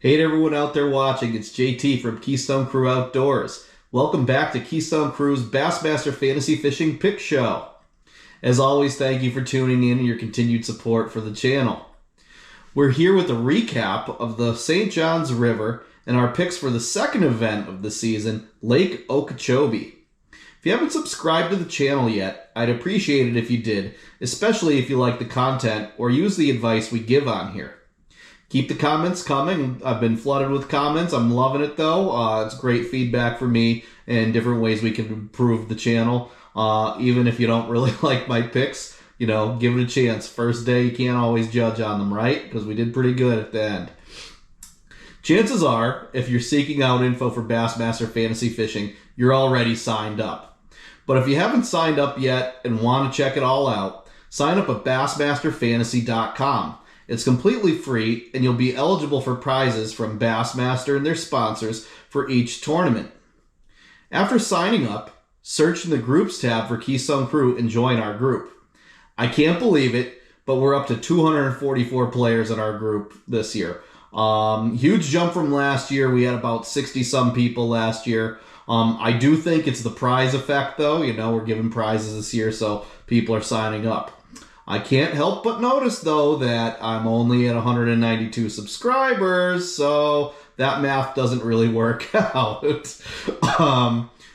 Hey to everyone out there watching, it's JT from Keystone Crew Outdoors. Welcome back to Keystone Crew's Bassmaster Fantasy Fishing Pick Show. As always, thank you for tuning in and your continued support for the channel. We're here with a recap of the St. Johns River and our picks for the second event of the season, Lake Okeechobee. If you haven't subscribed to the channel yet, I'd appreciate it if you did, especially if you like the content or use the advice we give on here. Keep the comments coming. I've been flooded with comments. I'm loving it, though. It's great feedback for me and different ways we can improve the channel. Even if you don't really like my picks, give it a chance. First day, you can't always judge on them, right? Because we did pretty good at the end. Chances are, if you're seeking out info for Bassmaster Fantasy Fishing, you're already signed up. But if you haven't signed up yet and want to check it all out, sign up at bassmasterfantasy.com. It's completely free, and you'll be eligible for prizes from Bassmaster and their sponsors for each tournament. After signing up, search in the Groups tab for Keystone Crew and join our group. I can't believe it, but we're up to 244 players in our group this year. Huge jump from last year. We had about 60-some people last year. I do think it's the prize effect, though. We're giving prizes this year, so people are signing up. I can't help but notice, though, that I'm only at 192 subscribers, so that math doesn't really work out.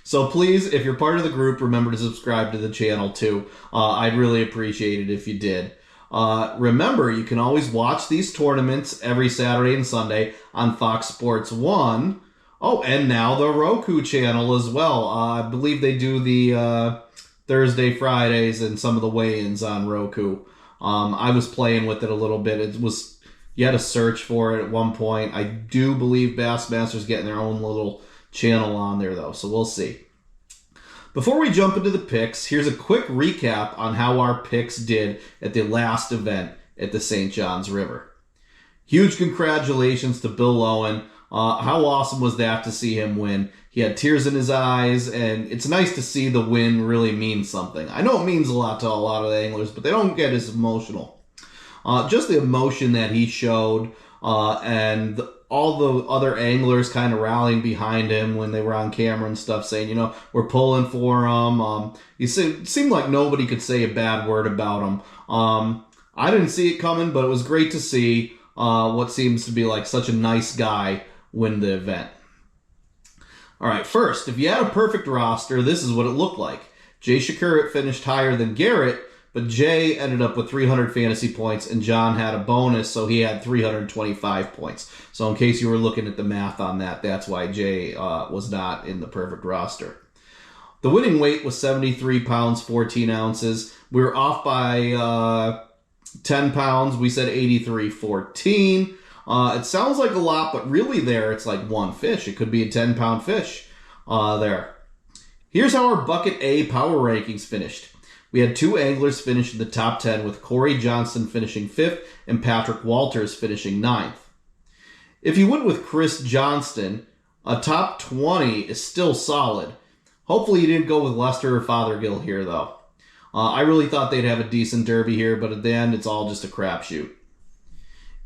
So please, if you're part of the group, remember to subscribe to the channel, too. I'd really appreciate it if you did. Remember, you can always watch these tournaments every Saturday and Sunday on Fox Sports 1. Oh, and now the Roku channel as well. I believe they do the Thursday, Fridays, and some of the weigh-ins on Roku. I was playing with it a little bit. You had to search for it at one point. I do believe Bassmaster's getting their own little channel on there, though, so we'll see. Before we jump into the picks, here's a quick recap on how our picks did at the last event at the St. Johns River. Huge congratulations to Bill Owen. How awesome was that to see him win? He had tears in his eyes, and it's nice to see the win really mean something. I know it means a lot to a lot of the anglers, but they don't get as emotional. Just the emotion that he showed, and all the other anglers kind of rallying behind him when they were on camera and stuff, saying, we're pulling for him. It seemed like nobody could say a bad word about him. I didn't see it coming, but it was great to see what seems to be like such a nice guy win the event. All right, first, if you had a perfect roster, this is what it looked like. Jay Shakurit finished higher than Garrett, but Jay ended up with 300 fantasy points, and John had a bonus, so he had 325 points. So in case you were looking at the math on that, that's why Jay was not in the perfect roster. The winning weight was 73 pounds, 14 ounces. We were off by 10 pounds. We said 83.14. It sounds like a lot, but really there it's like one fish. It could be a 10-pound fish there. Here's how our Bucket A power rankings finished. We had two anglers finish in the top 10, with Corey Johnston finishing 5th and Patrick Walters finishing 9th. If you went with Chris Johnston, a top 20 is still solid. Hopefully you didn't go with Lester or Fothergill here, though. I really thought they'd have a decent derby here, but at the end it's all just a crapshoot.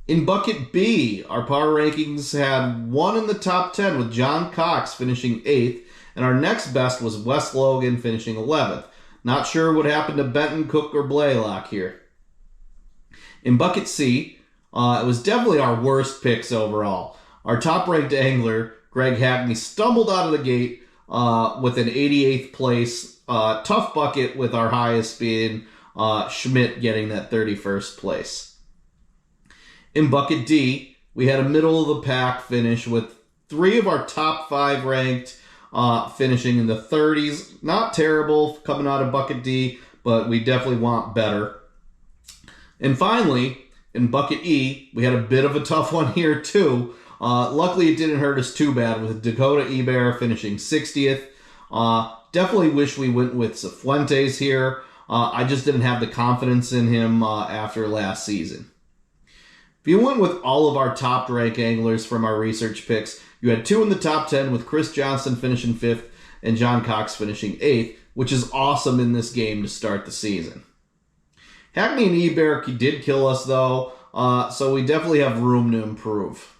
In Bucket B, our power rankings had one in the top 10 with John Cox finishing 8th, and our next best was Wes Logan finishing 11th. Not sure what happened to Benton, Cook, or Blaylock here. In Bucket C, it was definitely our worst picks overall. Our top-ranked angler, Greg Hackney, stumbled out of the gate with an 88th place. Tough bucket with our highest being Schmidt getting that 31st place. In Bucket D, we had a middle-of-the-pack finish with 3 of our top 5 ranked finishing in the 30s. Not terrible coming out of Bucket D, but we definitely want better. And finally, in Bucket E, we had a bit of a tough one here, too. Luckily, it didn't hurt us too bad, with Dakota Eber finishing 60th. Definitely wish we went with Cifuentes here. I just didn't have the confidence in him after last season. If you went with all of our top-ranked anglers from our research picks, you had 2 in the top 10, with Chris Johnston finishing 5th and John Cox finishing 8th, which is awesome in this game to start the season. Hackney and Eber did kill us, though, so we definitely have room to improve.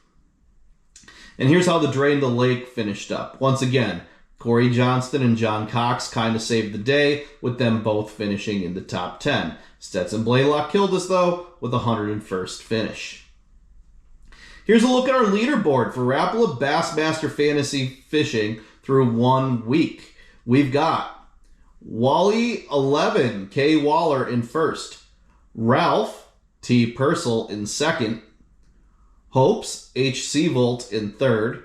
And here's how the Drain the Lake finished up. Once again, Corey Johnston and John Cox kind of saved the day, with them both finishing in the top 10. Stetson Blaylock killed us, though, with a 101st finish. Here's a look at our leaderboard for Rapala Bassmaster Fantasy Fishing through 1 week. We've got Wally 11, K. Waller in first. Ralph T. Purcell in second. Hopes H. Seavolt in third.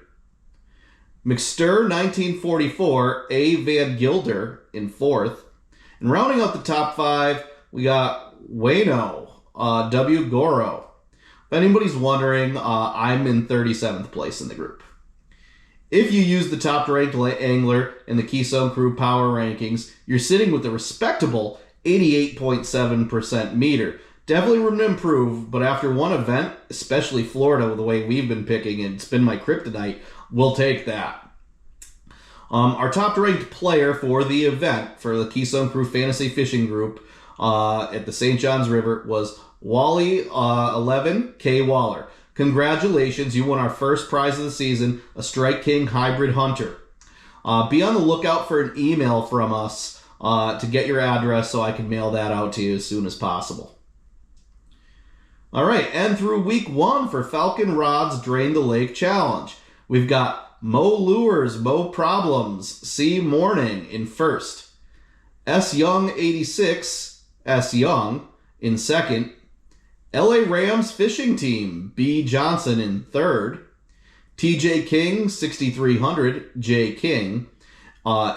McStir 1944, A. Van Gilder in fourth. And rounding out the top 5, we got Wayno W. Goro. If anybody's wondering, I'm in 37th place in the group. If you use the top-ranked angler in the Keystone Crew Power Rankings, you're sitting with a respectable 88.7% meter. Definitely room to improve, but after one event, especially Florida, the way we've been picking, and it's been my kryptonite, we'll take that. Our top-ranked player for the event, for the Keystone Crew Fantasy Fishing Group at the St. Johns River, was Wally 11, K. Waller. Congratulations, you won our first prize of the season, a Strike King Hybrid Hunter. Be on the lookout for an email from us to get your address so I can mail that out to you as soon as possible. All right, and through week 1 for Falcon Rods Drain the Lake Challenge, we've got Mo Lures, Mo Problems, C. Morning in first. S. Young 86, S. Young in second. LA Rams Fishing Team, B. Johnson in third. TJ King 6300, J. King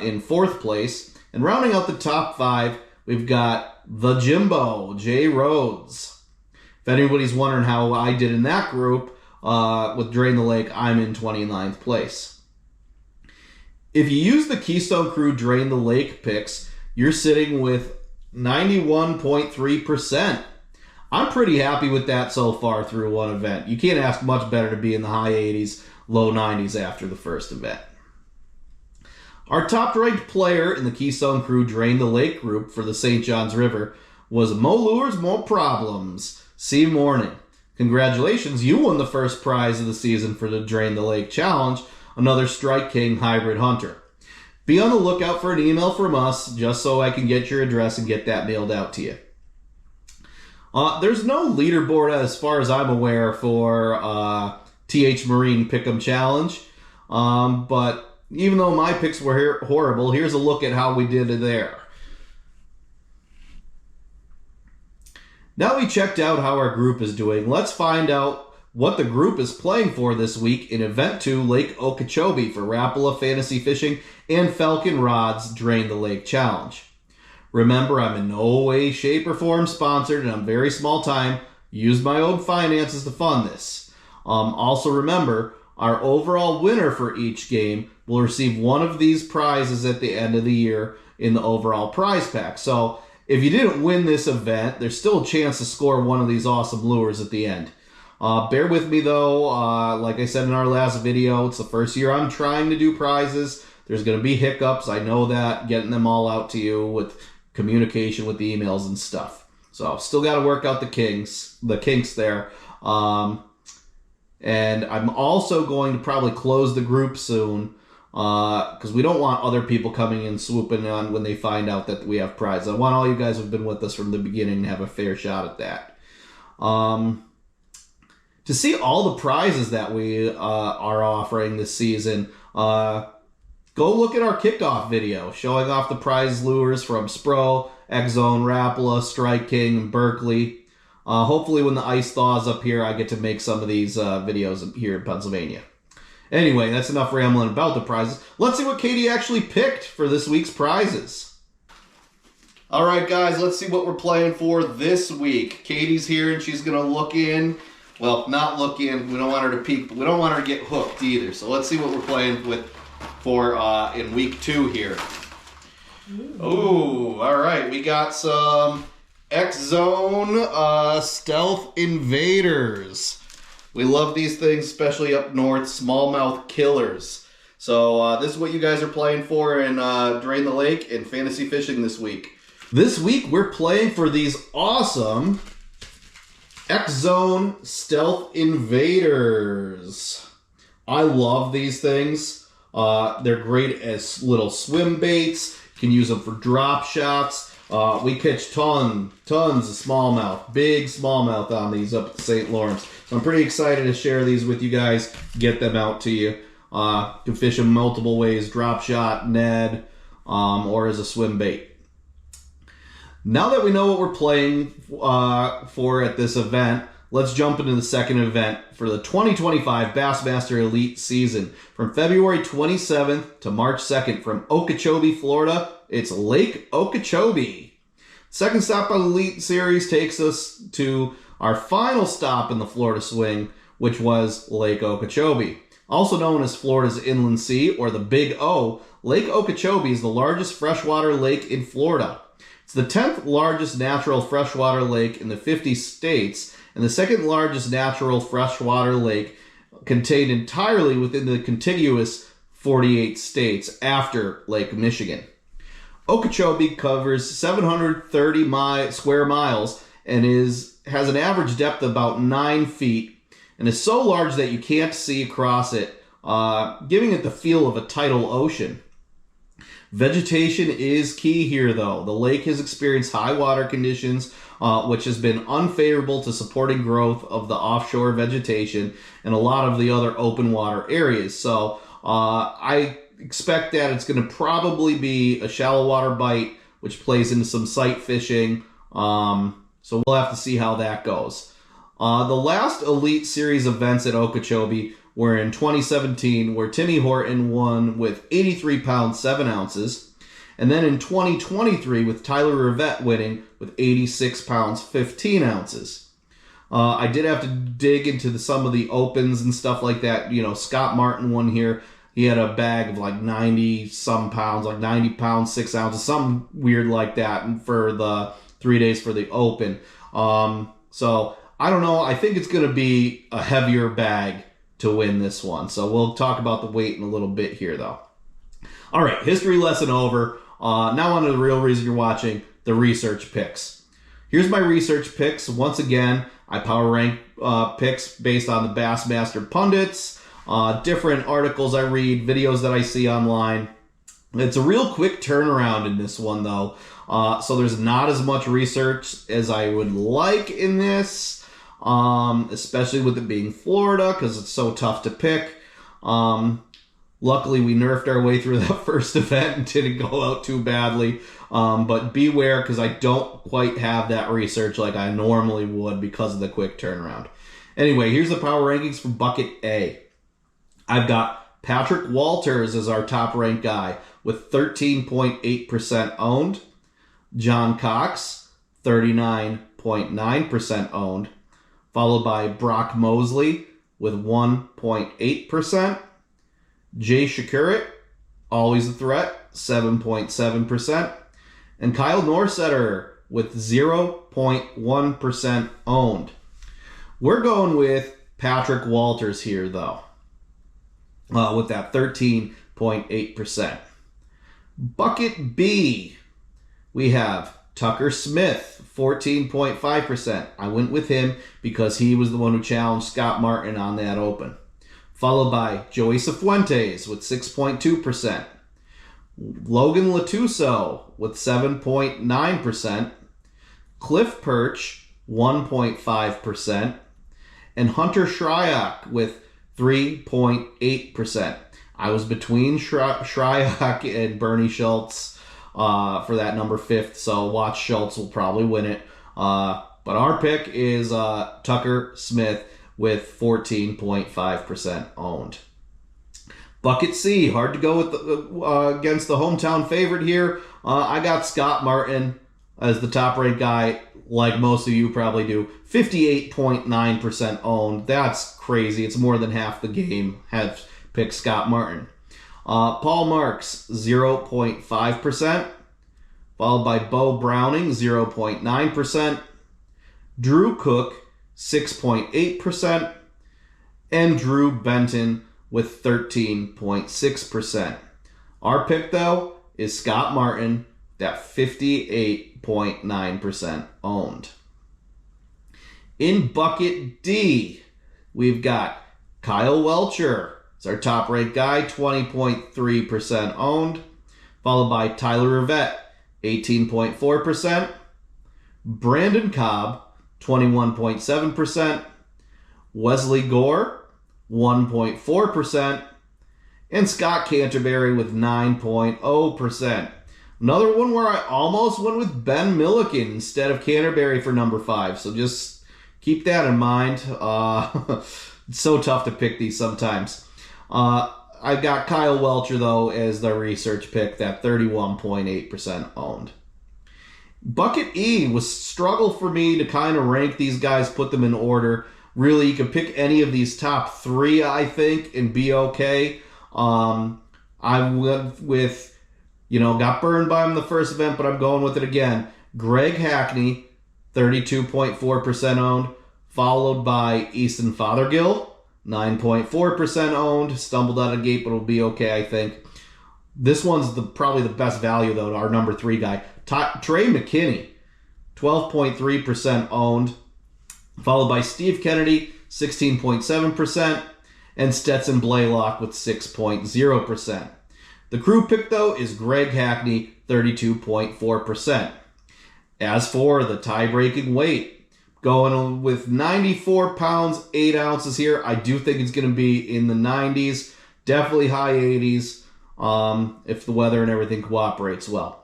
in fourth place. And rounding out the top 5, we've got The Jimbo, J. Rhodes. If anybody's wondering how I did in that group with Drain the Lake, I'm in 29th place. If you use the Keystone Crew Drain the Lake picks, you're sitting with 91.3%. I'm pretty happy with that so far through one event. You can't ask much better to be in the high 80s, low 90s after the first event. Our top-ranked player in the Keystone Crew Drain the Lake group for the St. Johns River was Mo Lures, Mo Problems, C. Morning. Congratulations, you won the first prize of the season for the Drain the Lake Challenge, another Strike King Hybrid Hunter. Be on the lookout for an email from us just so I can get your address and get that mailed out to you. There's no leaderboard as far as I'm aware for TH Marine Pick'em Challenge, but even though my picks were horrible, here's a look at how we did there. Now we checked out how our group is doing, let's find out what the group is playing for this week in Event 2 Lake Okeechobee for Rapala Fantasy Fishing and Falcon Rods Drain the Lake Challenge. Remember, I'm in no way, shape, or form sponsored, and I'm very small time. Use my own finances to fund this. Also remember, our overall winner for each game will receive one of these prizes at the end of the year in the overall prize pack. So if you didn't win this event, there's still a chance to score one of these awesome lures at the end. Bear with me though, like I said in our last video, it's the first year I'm trying to do prizes. There's going to be hiccups, I know that, getting them all out to you with communication with the emails and stuff. So still got to work out the kinks there. And I'm also going to probably close the group soon because we don't want other people coming in swooping on when they find out that we have prizes. I want all you guys who have been with us from the beginning to have a fair shot at that. To see all the prizes that we are offering this season, go look at our kickoff video showing off the prize lures from Spro, X-Zone, Rapala, Strike King, and Berkeley. Hopefully when the ice thaws up here, I get to make some of these videos here in Pennsylvania. Anyway, that's enough rambling about the prizes. Let's see what Katie actually picked for this week's prizes. All right, guys, let's see what we're playing for this week. Katie's here, and she's going to look in. Well, not look in. We don't want her to peek, but we don't want her to get hooked either. So let's see what we're playing with for in week 2 here. Ooh, all right. We got some X-Zone Stealth Invaders. We love these things, especially up north, smallmouth killers. So this is what you guys are playing for in Drain the Lake and Fantasy Fishing this week. This week we're playing for these awesome X-Zone Stealth Invaders. I love these things. They're great as little swim baits. You can use them for drop shots. We catch tons of smallmouth, big smallmouth on these up at the St. Lawrence. So I'm pretty excited to share these with you guys, get them out to you. You can fish them multiple ways, drop shot, Ned, or as a swim bait. Now that we know what we're playing for at this event, let's jump into the second event for the 2025 Bassmaster Elite season. From February 27th to March 2nd from Okeechobee, Florida, it's Lake Okeechobee. Second stop on the Elite Series takes us to our final stop in the Florida swing, which was Lake Okeechobee. Also known as Florida's Inland Sea, or the Big O, Lake Okeechobee is the largest freshwater lake in Florida. It's the 10th largest natural freshwater lake in the 50 states, and the second largest natural freshwater lake contained entirely within the contiguous 48 states after Lake Michigan. Okeechobee covers 730 square miles and has an average depth of about 9 feet and is so large that you can't see across it, giving it the feel of a tidal ocean. Vegetation is key here, though. The lake has experienced high water conditions, which has been unfavorable to supporting growth of the offshore vegetation and a lot of the other open water areas. So I expect that it's going to probably be a shallow water bite, which plays into some sight fishing. So we'll have to see how that goes. The last Elite Series events at Okeechobee were in 2017, where Timmy Horton won with 83 pounds 7 ounces, and then in 2023 with Tyler Rivette winning with 86 pounds 15 ounces. I did have to dig into some of the opens and stuff like that. You know, Scott Martin won here. He had a bag of like 90 some pounds, like 90 pounds 6 ounces, something weird like that for the 3 days for the Open. So I don't know. I think it's going to be a heavier bag to win this one. So we'll talk about the weight in a little bit here, though. All right, history lesson over. Now on to the real reason you're watching, the research picks. Here's my research picks. Once again, I power rank picks based on the Bassmaster pundits, different articles I read, videos that I see online. It's a real quick turnaround in this one, though. So there's not as much research as I would like in this. Especially with it being Florida, because it's so tough to pick. Luckily, we nerfed our way through that first event and didn't go out too badly. But beware, because I don't quite have that research like I normally would because of the quick turnaround. Anyway, here's the power rankings for Bucket A. I've got Patrick Walters as our top-ranked guy with 13.8% owned. John Cox, 39.9% owned. Followed by Brock Mosley with 1.8%. Jay Shakurit, always a threat, 7.7%. And Kyle Norsetter with 0.1% owned. We're going with Patrick Walters here, though, with that 13.8%. Bucket B, we have Tucker Smith, 14.5%. I went with him because he was the one who challenged Scott Martin on that Open. Followed by Joey Cifuentes with 6.2%. Logan Latuso with 7.9%. Cliff Perch, 1.5%. And Hunter Shryock with 3.8%. I was between Shryock and Bernie Schultz for that number 5th, so watch Schultz will probably win it. But our pick is Tucker Smith with 14.5% owned. Bucket C, hard to go with against the hometown favorite here. I got Scott Martin as the top-ranked guy, like most of you probably do. 58.9% owned. That's crazy. It's more than half the game have picked Scott Martin. Paul Marks, 0.5%. Followed by Bo Browning, 0.9%. Drew Cook, 6.8%. And Drew Benton with 13.6%. Our pick, though, is Scott Martin, that 58.9% owned. In Bucket D, we've got Kyle Welcher, is our top-ranked guy, 20.3% owned. Followed by Tyler Rivette, 18.4%. Brandon Cobb, 21.7%. Wesley Gore, 1.4%. And Scott Canterbury with 9.0%. Another one where I almost went with Ben Milliken instead of Canterbury for number 5. So just keep that in mind. It's so tough to pick these sometimes. I've got Kyle Welcher, though, as the research pick, that 31.8% owned. Bucket E was struggle for me to kind of rank these guys, put them in order. Really, you could pick any of these top 3, I think, and be okay. I went with, got burned by him the first event, but I'm going with it again. Greg Hackney, 32.4% owned, followed by Easton Fothergill, 9.4% owned. Stumbled out of the gate, but it'll be okay, I think. This one's probably the best value, though, our number 3 guy. Trey McKinney, 12.3% owned, followed by Steve Kennedy, 16.7%, and Stetson Blaylock with 6.0%. The crew pick, though, is Greg Hackney, 32.4%. As for the tie-breaking weight, going with 94 pounds, 8 ounces here. I do think it's going to be in the 90s, definitely high 80s, if the weather and everything cooperates well.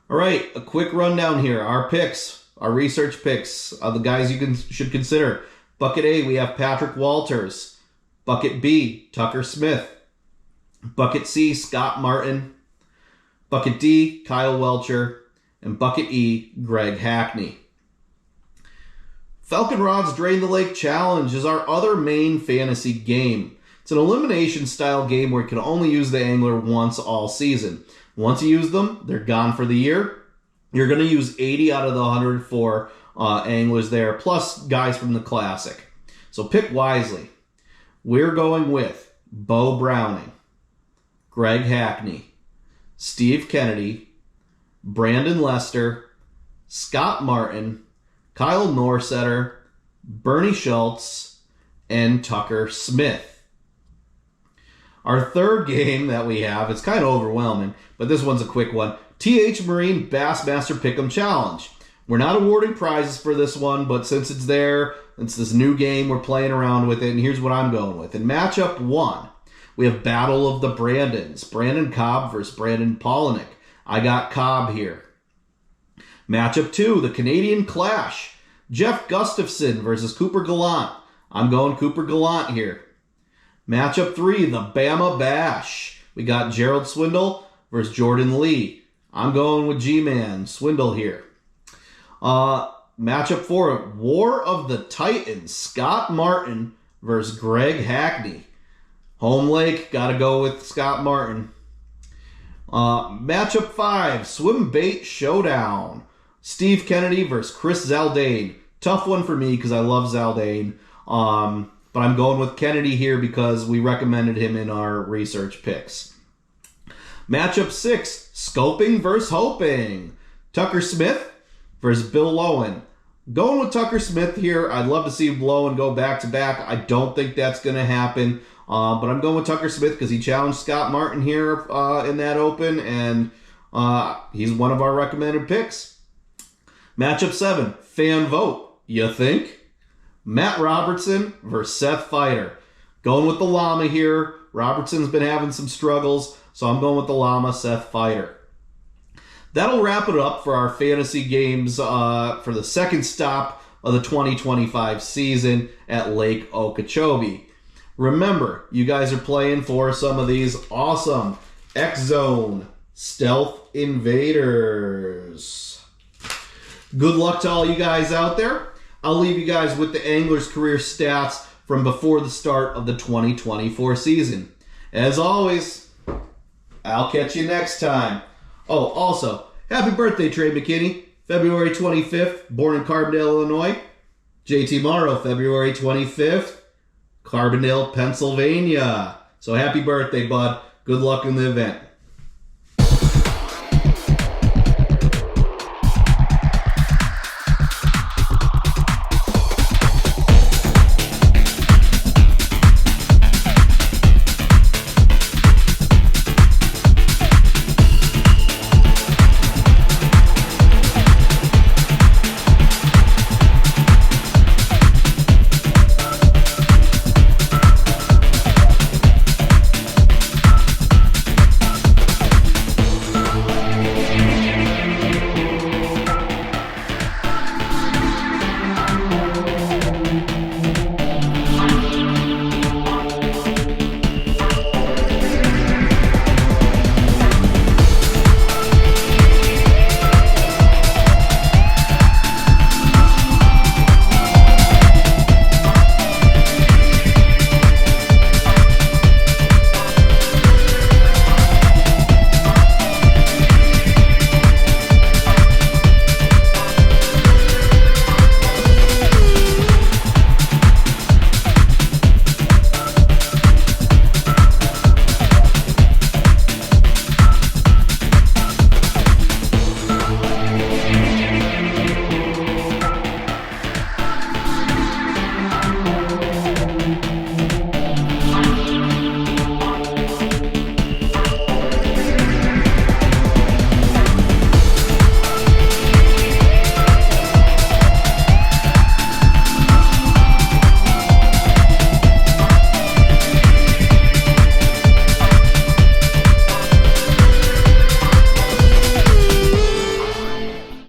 All right, a quick rundown here. Our picks, our research picks, the guys you should consider. Bucket A, we have Patrick Walters. Bucket B, Tucker Smith. Bucket C, Scott Martin. Bucket D, Kyle Welcher. And Bucket E, Greg Hackney. Falcon Rods Drain the Lake Challenge is our other main fantasy game. It's an elimination style game where you can only use the angler once all season. Once you use them, they're gone for the year. You're going to use 80 out of the 104 anglers there, plus guys from the Classic. So pick wisely. We're going with Bo Browning, Greg Hackney, Steve Kennedy, Brandon Lester, Scott Martin, Kyle Norsetter, Bernie Schultz, and Tucker Smith. Our third game that we have, it's kind of overwhelming, but this one's a quick one. TH Marine Bassmaster Pick'em Challenge. We're not awarding prizes for this one, but since it's there, it's this new game, we're playing around with it, and here's what I'm going with. In matchup 1, we have Battle of the Brandons. Brandon Cobb versus Brandon Polinick. I got Cobb here. Matchup 2, the Canadian Clash. Jeff Gustafson versus Cooper Gallant. I'm going Cooper Gallant here. Matchup 3, the Bama Bash. We got Gerald Swindle versus Jordan Lee. I'm going with G-Man, Swindle here. Matchup 4, War of the Titans. Scott Martin versus Greg Hackney. Home Lake, gotta go with Scott Martin. Matchup 5, Swim Bait Showdown. Steve Kennedy versus Chris Zaldane. Tough one for me because I love Zaldane. But I'm going with Kennedy here because we recommended him in our research picks. Matchup 6, Scoping versus Hoping. Tucker Smith versus Bill Lowen. Going with Tucker Smith here. I'd love to see Lowen go back-to-back. I don't think that's going to happen. But I'm going with Tucker Smith because he challenged Scott Martin here in that open, and he's one of our recommended picks. Matchup 7, Fan Vote. You think? Matt Robertson versus Seth Fighter. Going with the Llama here. Robertson's been having some struggles, so I'm going with the Llama, Seth Fighter. That'll wrap it up for our fantasy games for the second stop of the 2025 season at Lake Okeechobee. Remember, you guys are playing for some of these awesome X-Zone Stealth Invaders. Good luck to all you guys out there. I'll leave you guys with the angler's career stats from before the start of the 2024 season. As always, I'll catch you next time. Oh, also, happy birthday, Trey McKinney. February 25th, born in Carbondale, Illinois. JT Morrow, February 25th, Carbondale, Pennsylvania. So happy birthday, bud. Good luck in the event.